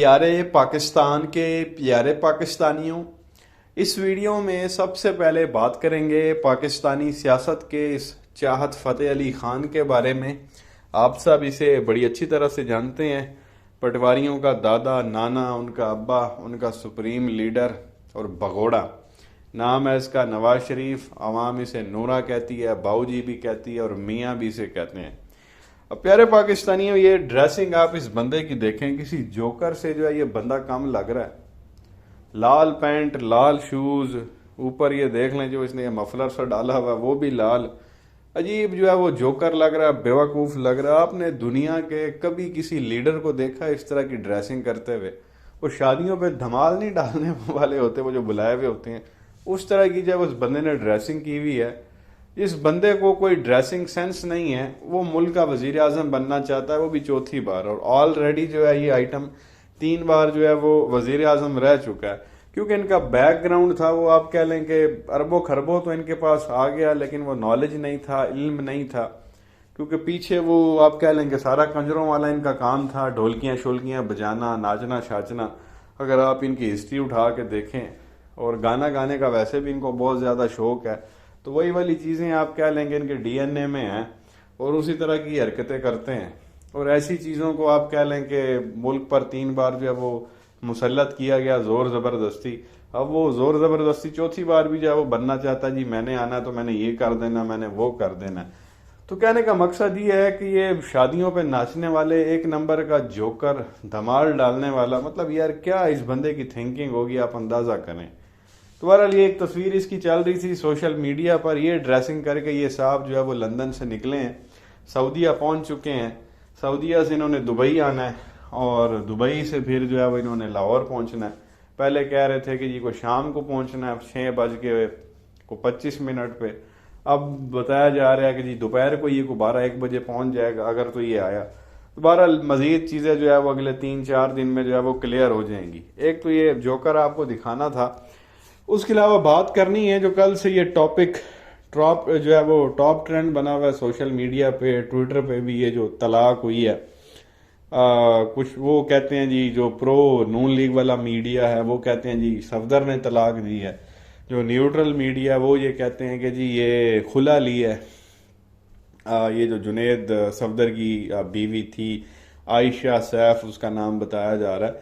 پیارے پاکستان کے پیارے پاکستانیوں، اس ویڈیو میں سب سے پہلے بات کریں گے پاکستانی سیاست کے اس چاہت فتح علی خان کے بارے میں۔ آپ سب اسے بڑی اچھی طرح سے جانتے ہیں، پٹواریوں کا دادا، نانا، ان کا ابا، ان کا سپریم لیڈر اور بگوڑا۔ نام ہے اس کا نواز شریف، عوام اسے نورا کہتی ہے، باؤ جی بھی کہتی ہے اور میاں بھی اسے کہتے ہیں۔ اب پیارے پاکستانیوں، یہ ڈریسنگ آپ اس بندے کی دیکھیں، کسی جوکر سے جو ہے یہ بندہ کم لگ رہا ہے۔ لال پینٹ، لال شوز، اوپر یہ دیکھ لیں جو اس نے یہ مفلر سا ڈالا ہوا وہ بھی لال، عجیب جو ہے وہ جوکر لگ رہا ہے، بیوقوف لگ رہا ہے۔ آپ نے دنیا کے کبھی کسی لیڈر کو دیکھا اس طرح کی ڈریسنگ کرتے ہوئے؟ وہ شادیوں پہ دھمال نہیں ڈالنے والے ہوتے، وہ جو بلائے ہوئے ہوتے ہیں، اس طرح کی جب اس بندے نے ڈریسنگ کی ہوئی ہے۔ اس بندے کو کوئی ڈریسنگ سینس نہیں ہے، وہ ملک کا وزیر اعظم بننا چاہتا ہے، وہ بھی چوتھی بار، اور آلریڈی جو ہے یہ آئٹم 3 بار جو ہے وہ وزیر اعظم رہ چکا ہے۔ کیونکہ ان کا بیک گراؤنڈ تھا، وہ آپ کہہ لیں کہ اربوں خربوں تو ان کے پاس آ گیا، لیکن وہ نالج نہیں تھا، علم نہیں تھا، کیونکہ پیچھے وہ آپ کہہ لیں کہ سارا کنجروں والا ان کا کام تھا، ڈھولکیاں شولکیاں بجانا، ناچنا شاچنا۔ اگر آپ ان کی ہسٹری اٹھا کے دیکھیں، اور گانا گانے کا ویسے بھی ان کو بہت زیادہ شوق ہے، تو وہی والی چیزیں آپ کہہ لیں کہ ان کے ڈی این اے میں ہیں، اور اسی طرح کی حرکتیں کرتے ہیں۔ اور ایسی چیزوں کو آپ کہہ لیں کہ ملک پر 3 بار جو ہے وہ مسلط کیا گیا زور زبردستی۔ اب وہ زور زبردستی چوتھی بار بھی جو ہے وہ بننا چاہتا ہے، جی میں نے آنا تو میں نے یہ کر دینا، میں نے وہ کر دینا۔ تو کہنے کا مقصد یہ ہے کہ یہ شادیوں پہ ناچنے والے، ایک نمبر کا جوکر، دھمال ڈالنے والا، مطلب یار کیا اس بندے کی تھنکنگ ہوگی، آپ اندازہ کریں۔ تو بہرحال یہ ایک تصویر اس کی چل رہی تھی سوشل میڈیا پر، یہ ڈریسنگ کر کے یہ صاحب جو ہے وہ لندن سے نکلے ہیں، سعودیہ پہنچ چکے ہیں۔ سعودیہ سے انہوں نے دبئی آنا ہے، اور دبئی سے پھر جو ہے وہ انہوں نے لاہور پہنچنا ہے۔ پہلے کہہ رہے تھے کہ جی کو شام کو پہنچنا ہے 6:25 پہ، اب بتایا جا رہا ہے کہ جی دوپہر کو یہ کو 12-1 بجے پہنچ جائے گا اگر تو یہ آیا۔ تو بہرحال مزید چیزیں جو ہے وہ اگلے 3-4 دن میں جو ہے وہ کلیئر ہو جائیں گی۔ ایک تو یہ جوکر آپ کو دکھانا تھا، اس کے علاوہ بات کرنی ہے جو کل سے یہ ٹاپک جو ہے وہ ٹاپ ٹرینڈ بنا ہوا ہے سوشل میڈیا پہ، ٹویٹر پہ بھی، یہ جو طلاق ہوئی ہے۔ کچھ وہ کہتے ہیں جی جو پرو نون لیگ والا میڈیا ہے وہ کہتے ہیں جی صفدر نے طلاق دی ہے، جو نیوٹرل میڈیا وہ یہ کہتے ہیں کہ جی یہ خلا لی ہے۔ یہ جو جنید صفدر کی بیوی تھی عائشہ سیف، اس کا نام بتایا جا رہا ہے۔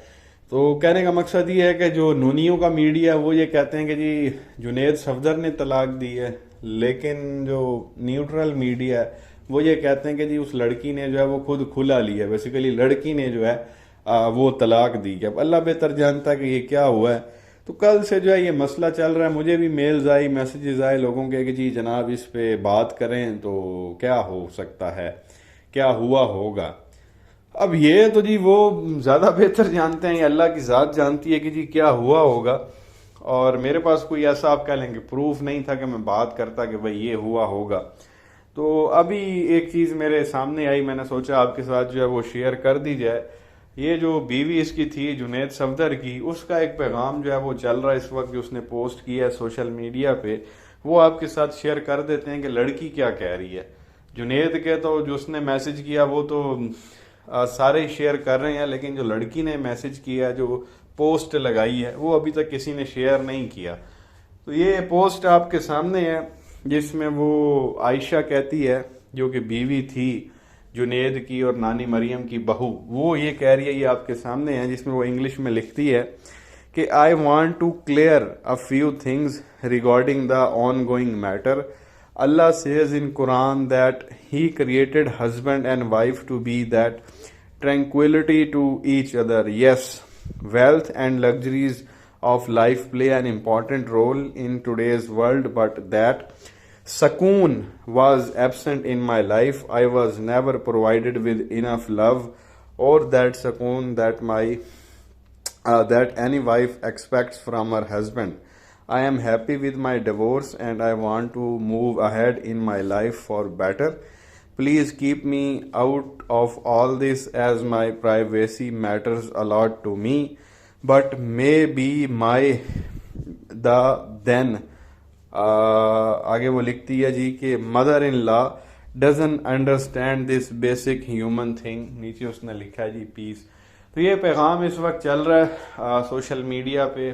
تو کہنے کا مقصد یہ ہے کہ جو نونیوں کا میڈیا وہ یہ کہتے ہیں کہ جی جنید صفدر نے طلاق دی ہے، لیکن جو نیوٹرل میڈیا ہے وہ یہ کہتے ہیں کہ جی اس لڑکی نے جو ہے وہ خود کھلا لی ہے، بیسیکلی لڑکی نے جو ہے وہ طلاق دی ہے۔ اب اللہ بہتر جانتا ہے کہ یہ کیا ہوا ہے۔ تو کل سے جو ہے یہ مسئلہ چل رہا ہے، مجھے بھی میلز آئی، میسیجز آئے لوگوں کے کہ جی جناب اس پہ بات کریں تو کیا ہو سکتا ہے، کیا ہوا ہوگا۔ اب یہ تو جی وہ زیادہ بہتر جانتے ہیں، اللہ کی ذات جانتی ہے کہ جی کیا ہوا ہوگا، اور میرے پاس کوئی ایسا آپ کہہ لیں کہ پروف نہیں تھا کہ میں بات کرتا کہ بھئی یہ ہوا ہوگا۔ تو ابھی ایک چیز میرے سامنے آئی، میں نے سوچا آپ کے ساتھ جو ہے وہ شیئر کر دی جائے۔ یہ جو بیوی اس کی تھی جنید صفدر کی، اس کا ایک پیغام جو ہے وہ چل رہا ہے اس وقت، جو اس نے پوسٹ کیا ہے سوشل میڈیا پہ، وہ آپ کے ساتھ شیئر کر دیتے ہیں کہ لڑکی کیا کہہ رہی ہے۔ جنید کے تو جو اس نے میسج کیا وہ تو سارے شیئر کر رہے ہیں، لیکن جو لڑکی نے میسج کیا، جو پوسٹ لگائی ہے، وہ ابھی تک کسی نے شیئر نہیں کیا۔ تو یہ پوسٹ آپ کے سامنے ہے، جس میں وہ عائشہ کہتی ہے، جو کہ بیوی تھی جنید کی اور نانی مریم کی بہو، وہ یہ کہہ رہی ہے، یہ آپ کے سامنے ہے، جس میں وہ انگلش میں لکھتی ہے کہ I want to clear a few things regarding the ongoing matter. Allah says in Quran that He created husband and wife to be that tranquility to each other. Yes, wealth and luxuries of life play an important role in today's world, but that Sakoon was absent in my life. I was never provided with enough love or that Sakoon that any wife expects from her husband. I am happy with my divorce and I want to move ahead in my life for better. Please keep me out of all this as my privacy matters a lot to me. But maybe then آگے وہ لکھتی ہے جی کہ mother in law dozen understand this basic human thing, نیچے اس نے لکھا ہے جی پیس۔ تو یہ پیغام اس وقت چل رہا ہے سوشل میڈیا پہ،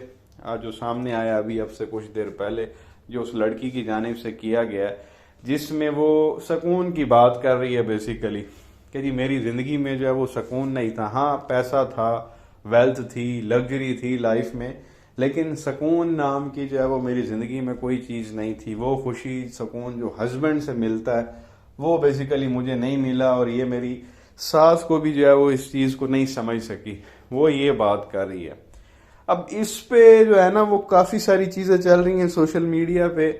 جو سامنے آیا ابھی اب سے کچھ دیر پہلے، جو اس لڑکی کی جانب سے کیا گیا ہے، جس میں وہ سکون کی بات کر رہی ہے بیسیکلی، کہ جی میری زندگی میں جو ہے وہ سکون نہیں تھا. ہاں پیسہ تھا، ویلتھ تھی، لگژری تھی لائف میں، لیکن سکون نام کی جو ہے وہ میری زندگی میں کوئی چیز نہیں تھی. وہ خوشی سکون جو ہسبینڈ سے ملتا ہے وہ بیسیکلی مجھے نہیں ملا، اور یہ میری ساس کو بھی جو ہے وہ اس چیز کو نہیں سمجھ سکی. وہ یہ بات کر رہی ہے. اب اس پہ جو ہے نا وہ کافی ساری چیزیں چل رہی ہیں سوشل میڈیا پہ.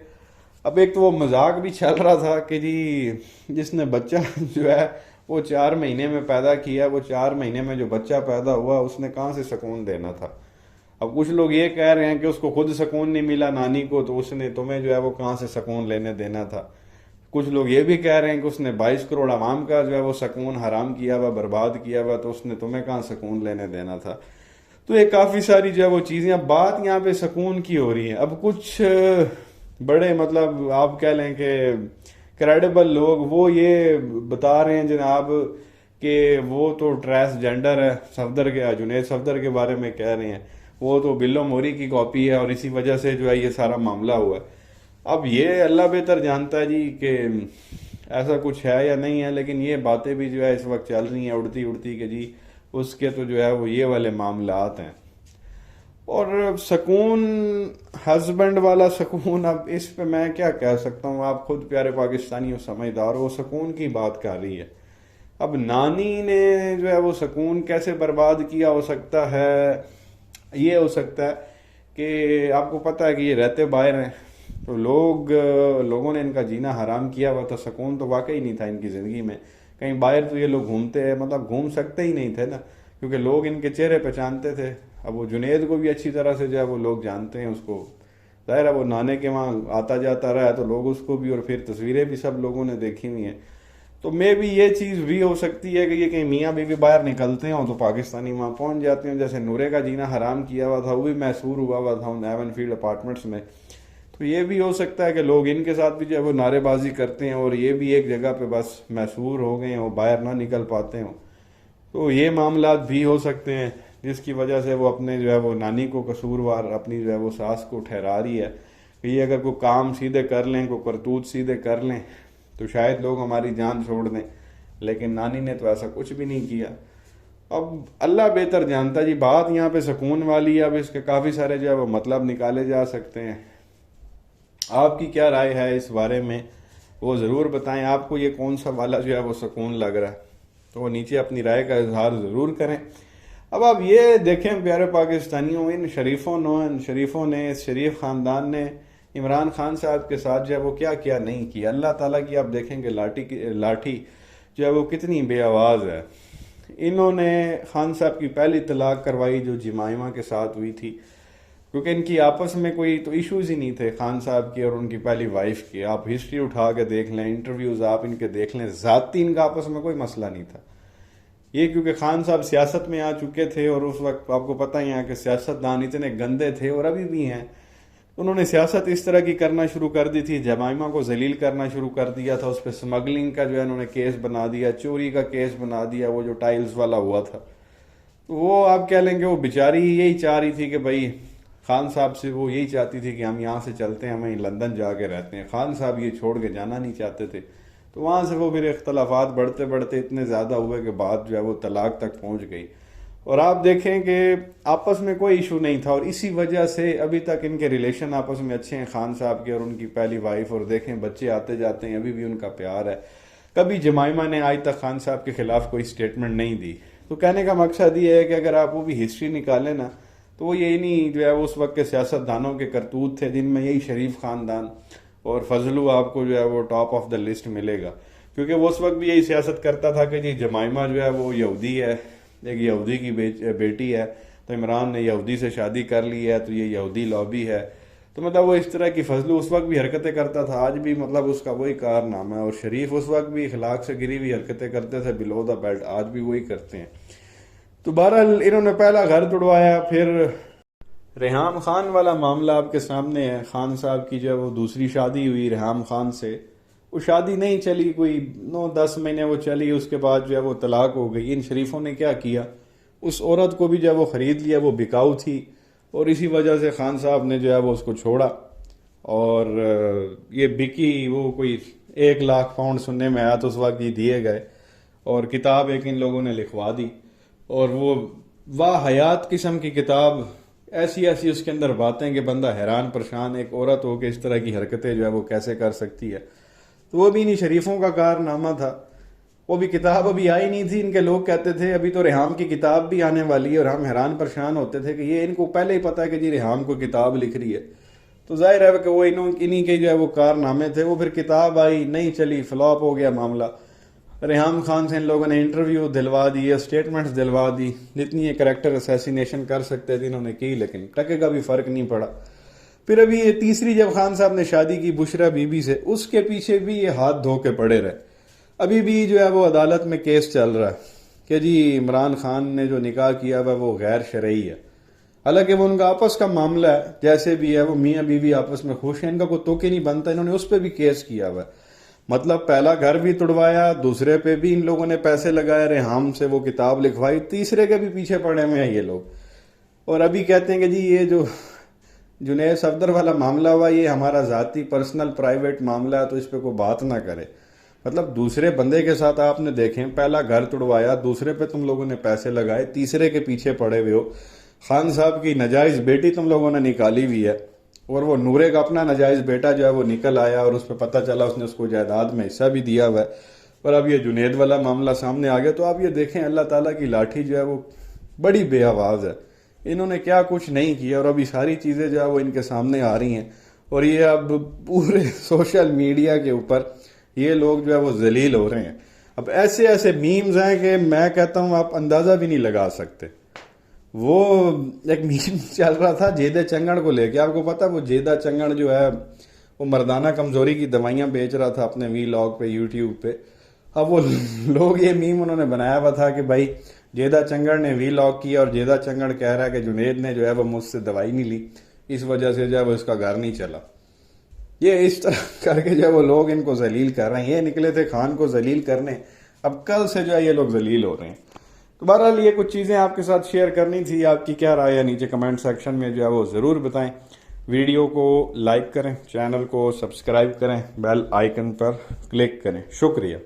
اب ایک تو وہ مذاق بھی چل رہا تھا کہ جی جس نے بچہ جو ہے وہ 4 مہینے میں پیدا کیا، وہ 4 مہینے میں جو بچہ پیدا ہوا اس نے کہاں سے سکون دینا تھا. اب کچھ لوگ یہ کہہ رہے ہیں کہ اس کو خود سکون نہیں ملا نانی کو، تو اس نے تمہیں جو ہے وہ کہاں سے سکون لینے دینا تھا. کچھ لوگ یہ بھی کہہ رہے ہیں کہ اس نے 22 کروڑ عوام کا جو ہے وہ سکون حرام کیا ہوا، برباد کیا ہوا، تو اس نے تمہیں کہاں سکون لینے دینا تھا. تو یہ کافی ساری جو ہے وہ چیزیں، اب بات یہاں پہ سکون کی ہو رہی ہے. اب کچھ بڑے مطلب آپ کہہ لیں کہ کریڈیبل لوگ وہ یہ بتا رہے ہیں جناب کہ وہ تو ٹرانس جینڈر ہے، صفدر کے جنید صفدر کے بارے میں کہہ رہے ہیں وہ تو بلو موری کی کاپی ہے اور اسی وجہ سے جو ہے یہ سارا معاملہ ہوا ہے. اب یہ اللہ بہتر جانتا ہے جی کہ ایسا کچھ ہے یا نہیں ہے، لیکن یہ باتیں بھی جو ہے اس وقت چل رہی ہیں اڑتی اڑتی کہ جی اس کے تو جو ہے وہ یہ والے معاملات ہیں. اور سکون، ہسبینڈ والا سکون، اب اس پہ میں کیا کہہ سکتا ہوں، آپ خود پیارے پاکستانی ہو، سمجھدار ہو، سکون کی بات کر رہی ہے. اب نانی نے جو ہے وہ سکون کیسے برباد کیا ہو سکتا ہے؟ یہ ہو سکتا ہے کہ آپ کو پتہ ہے کہ یہ رہتے باہر ہیں، تو لوگوں نے ان کا جینا حرام کیا ہوا تھا. سکون تو واقعی نہیں تھا ان کی زندگی میں. کہیں باہر تو یہ لوگ گھومتے مطلب گھوم سکتے ہی نہیں تھے نا، کیونکہ لوگ ان کے چہرے پہچانتے تھے. اب وہ جنید کو بھی اچھی طرح سے جو ہے وہ لوگ جانتے ہیں، اس کو ظاہر ہے وہ نانے کے وہاں آتا جاتا رہا ہے تو لوگ اس کو بھی، اور پھر تصویریں بھی سب لوگوں نے دیکھی ہوئی ہیں. تو میں بھی یہ چیز بھی ہو سکتی ہے کہ یہ کہیں میاں بیوی باہر نکلتے ہوں تو پاکستانی وہاں پہنچ جاتے ہیں. جیسے نورے کا جینا حرام کیا ہوا تھا وہ بھی محصور ہوا ہوا تھا ان ایون فیلڈ اپارٹمنٹس میں. تو یہ بھی ہو سکتا ہے کہ لوگ ان کے ساتھ بھی جو ہے وہ نعرے بازی کرتے ہیں اور یہ بھی ایک جگہ پہ بس محصور ہو گئے ہیں اور باہر نہ نکل پاتے ہوں. تو یہ معاملات بھی ہو سکتے ہیں جس کی وجہ سے وہ اپنے جو ہے وہ نانی کو قصوروار، اپنی جو ہے وہ ساس کو ٹھہرا رہی ہے کہ یہ اگر کوئی کام سیدھے کر لیں، کوئی کرتوت سیدھے کر لیں تو شاید لوگ ہماری جان چھوڑ دیں. لیکن نانی نے تو ایسا کچھ بھی نہیں کیا. اب اللہ بہتر جانتا جی. بات یہاں پہ سکون والی ہے. اب اس کے کافی سارے جو ہے وہ مطلب نکالے جا سکتے ہیں. آپ کی کیا رائے ہے اس بارے میں وہ ضرور بتائیں. آپ کو یہ کون سا والا جو ہے وہ سکون لگ رہا ہے تو وہ نیچے اپنی رائے کا اظہار ضرور کریں. اب آپ یہ دیکھیں پیارے پاکستانیوں، ان شریفوں نے اس شریف خاندان نے عمران خان صاحب کے ساتھ جو ہے وہ کیا کیا نہیں کیا. اللہ تعالیٰ کی آپ دیکھیں کہ لاٹھی جو ہے وہ کتنی بے آواز ہے. انہوں نے خان صاحب کی پہلی طلاق کروائی جو جمائمہ کے ساتھ ہوئی تھی، کیونکہ ان کی آپس میں کوئی تو ایشوز ہی نہیں تھے خان صاحب کی اور ان کی پہلی وائف کی. آپ ہسٹری اٹھا کے دیکھ لیں، انٹرویوز آپ ان کے دیکھ لیں، ذاتی ان کا آپس میں کوئی مسئلہ نہیں تھا. یہ کیونکہ خان صاحب سیاست میں آ چکے تھے اور اس وقت آپ کو پتہ ہی ہے کہ سیاستدان اتنے گندے تھے اور ابھی بھی ہیں. انہوں نے سیاست اس طرح کی کرنا شروع کر دی تھی، جمائمہ کو ذلیل کرنا شروع کر دیا تھا. اس پہ سمگلنگ کا جو ہے انہوں نے کیس بنا دیا، چوری کا کیس بنا دیا، وہ جو ٹائلز والا ہوا تھا. وہ آپ کہہ لیں کہ وہ بیچاری یہی چاہ رہی تھی کہ بھائی خان صاحب سے وہ یہی چاہتی تھی کہ ہم یہاں سے چلتے ہیں، ہمیں لندن جا کے رہتے ہیں. خان صاحب یہ چھوڑ کے جانا نہیں چاہتے تھے. تو وہاں سے وہ پھر اختلافات بڑھتے بڑھتے اتنے زیادہ ہوئے کہ بات جو ہے وہ طلاق تک پہنچ گئی. اور آپ دیکھیں کہ آپس میں کوئی ایشو نہیں تھا اور اسی وجہ سے ابھی تک ان کے ریلیشن آپس میں اچھے ہیں خان صاحب کے اور ان کی پہلی وائف. اور دیکھیں بچے آتے جاتے ہیں، ابھی بھی ان کا پیار ہے. کبھی جمائمہ نے آج تک خان صاحب کے خلاف کوئی سٹیٹمنٹ نہیں دی. تو کہنے کا مقصد یہ ہے کہ اگر آپ وہ بھی ہسٹری نکالیں نا تو وہ یہی نہیں جو ہے اس وقت کے سیاستدانوں کے کرتوت تھے، جن میں یہی شریف خاندان اور فضلو آپ کو جو ہے وہ ٹاپ آف دا لسٹ ملے گا. کیونکہ وہ اس وقت بھی یہی سیاست کرتا تھا کہ جی جمائمہ جو ہے وہ یہودی ہے، ایک یہودی کی بیٹی ہے، تو عمران نے یہودی سے شادی کر لی ہے تو یہ یہودی لابی ہے. تو مطلب وہ اس طرح کی فضلو اس وقت بھی حرکتیں کرتا تھا، آج بھی مطلب اس کا وہی کارنامہ ہے. اور شریف اس وقت بھی اخلاق سے گری ہوئی حرکتیں کرتے تھے بلو دا بیلٹ، آج بھی وہی کرتے ہیں. تو بہرحال انہوں نے پہلا گھر توڑوایا. پھر ریحام خان والا معاملہ آپ کے سامنے ہے. خان صاحب کی جو ہے وہ دوسری شادی ہوئی ریحام خان سے. وہ شادی نہیں چلی، کوئی 9-10 مہینے وہ چلی، اس کے بعد جو ہے وہ طلاق ہو گئی. ان شریفوں نے کیا کیا، اس عورت کو بھی جو ہے وہ خرید لیا، وہ بکاؤ تھی، اور اسی وجہ سے خان صاحب نے جو ہے وہ اس کو چھوڑا، اور یہ بکی، وہ کوئی 1,00,000 پاؤنڈ سننے میں آیا تو اس وقت یہ دیے گئے، اور کتاب ایک ان لوگوں نے لکھوا دی، اور وہ واہ حیات قسم کی کتاب، ایسی ایسی اس کے اندر باتیں کہ بندہ حیران پریشان، ایک عورت ہو کے اس طرح کی حرکتیں جو ہے وہ کیسے کر سکتی ہے۔ تو وہ بھی انہی شریفوں کا کارنامہ تھا۔ وہ بھی کتاب ابھی آئی نہیں تھی، ان کے لوگ کہتے تھے ابھی تو ریحام کی کتاب بھی آنے والی ہے، اور ہم حیران پریشان ہوتے تھے کہ یہ ان کو پہلے ہی پتا ہے کہ جی ریحام کو کتاب لکھ رہی ہے۔ تو ظاہر ہے کہ وہ انہی کے جو ہے وہ کارنامے تھے۔ وہ پھر کتاب آئی، نہیں چلی، فلاپ ہو گیا معاملہ۔ ریحام خان سے ان لوگوں نے انٹرویو دلوا دی، اسٹیٹمنٹس دلوا دی، جتنی یہ کریکٹر اسیسینیشن کر سکتے تھے انہوں نے کی، لیکن ٹکے کا بھی فرق نہیں پڑا۔ پھر ابھی یہ تیسری جب خان صاحب نے شادی کی بشرا بی بی سے، اس کے پیچھے بھی یہ ہاتھ دھو کے پڑے رہے۔ ابھی بھی جو ہے وہ عدالت میں کیس چل رہا ہے کہ جی عمران خان نے جو نکاح کیا ہوا وہ غیر شرعی ہے، حالانکہ وہ ان کا آپس کا معاملہ ہے، جیسے بھی ہے وہ میاں بیوی آپس میں خوش ہیں، ان کا کوئی توق ہی نہیں بنتا۔ انہوں نے اس پہ بھی کیس کیا ہوا ہے، مطلب پہلا گھر بھی تڑوایا، دوسرے پہ بھی ان لوگوں نے پیسے لگائے، ریحام سے وہ کتاب لکھوائی، تیسرے کے بھی پیچھے پڑے ہوئے ہیں یہ لوگ، اور ابھی کہتے ہیں کہ جی یہ جو جنید صفدر والا معاملہ ہوا یہ ہمارا ذاتی پرسنل پرائیویٹ معاملہ ہے، تو اس پہ کوئی بات نہ کرے۔ مطلب دوسرے بندے کے ساتھ آپ نے دیکھیں، پہلا گھر تڑوایا، دوسرے پہ تم لوگوں نے پیسے لگائے، تیسرے کے پیچھے پڑے ہوئے ہو۔ خان صاحب کی ناجائز بیٹی تم لوگوں نے نکالی ہوئی ہے، اور وہ نورے کا اپنا ناجائز بیٹا جو ہے وہ نکل آیا، اور اس پہ پتہ چلا اس نے اس کو جائیداد میں حصہ بھی دیا ہوا ہے، اور اب یہ جنید والا معاملہ سامنے آ گیا۔ تو آپ یہ دیکھیں اللہ تعالیٰ کی لاٹھی جو ہے وہ بڑی بے آواز ہے، انہوں نے کیا کچھ نہیں کیا، اور ابھی ساری چیزیں جو ہے وہ ان کے سامنے آ رہی ہیں، اور یہ اب پورے سوشل میڈیا کے اوپر یہ لوگ جو ہے وہ ذلیل ہو رہے ہیں۔ اب ایسے ایسے میمز ہیں کہ میں کہتا ہوں آپ اندازہ بھی نہیں لگا سکتے۔ وہ ایک میم چل رہا تھا جیدہ چنگڑ کو لے کے، آپ کو پتا وہ جیدہ چنگڑ جو ہے وہ مردانہ کمزوری کی دوائیاں بیچ رہا تھا اپنے وی لاگ پہ، یوٹیوب پہ۔ اب وہ لوگ یہ میم انہوں نے بنایا ہوا تھا کہ بھائی جیدہ چنگڑ نے وی لاگ کیا، اور جیدہ چنگڑ کہہ رہا ہے کہ جنید نے جو ہے وہ مجھ سے دوائی نہیں لی، اس وجہ سے جو ہے وہ اس کا گھر نہیں چلا۔ یہ اس طرح کر کے جو ہے وہ لوگ ان کو ذلیل کر رہے ہیں۔ یہ نکلے تھے خان کو ذلیل کرنے، اب کل سے جو ہے یہ لوگ ذلیل ہو رہے ہیں۔ تو بہرحال یہ کچھ چیزیں آپ کے ساتھ شیئر کرنی تھی۔ آپ کی کیا رائے ہے نیچے کمنٹ سیکشن میں جو ہے وہ ضرور بتائیں۔ ویڈیو کو لائک کریں، چینل کو سبسکرائب کریں، بیل آئیکن پر کلک کریں۔ شکریہ۔